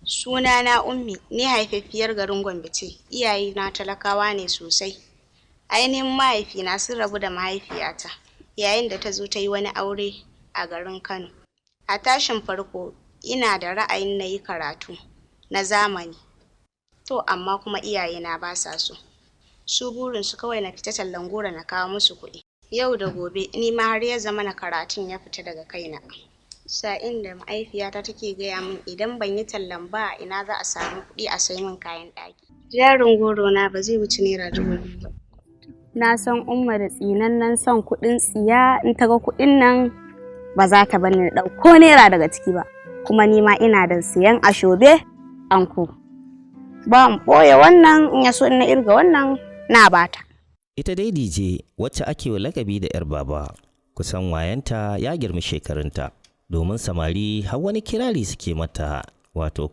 Sunana Ummi, ni haifaffiyar garin Gombe ce. Iyayena talakawa ne sosai. Ainihin mahaifina sun rabu da mahaifiyata yayin da ta zo ta yi wani aure a garin Kano. A tashin farko, ina da ra'ayin na yi karatu na zamani. To amma kuma iyayena ba sa so. Su burinsu kawai na fita tallan goro na kawo musu kuɗi. Yau da gobe, ni ma har ya zama na karatun ya fita daga kaina. Sa'in da mahaifiyata take gaya min idan ban yi tallan ba ina za a samu kuɗi a sai min kayan ɗaki. Jarin goro na ba zai wuce naira 2000 ba. Na san Umma da tsinannen son kuɗin tsiya, in ta ga kuɗin nan ba za ta bani da ɗauko naira daga ciki ba. Kuma ni ma ina da siyan ashobe anko. Ba mu ɓoye wannan, in ya so in na irga wannan na bata. Ita dai DJ wacce ake wa lakabi da 'yar baba, kusan wayanta ya girmi shekarunta, domin samari har wani kirari suke mata, wato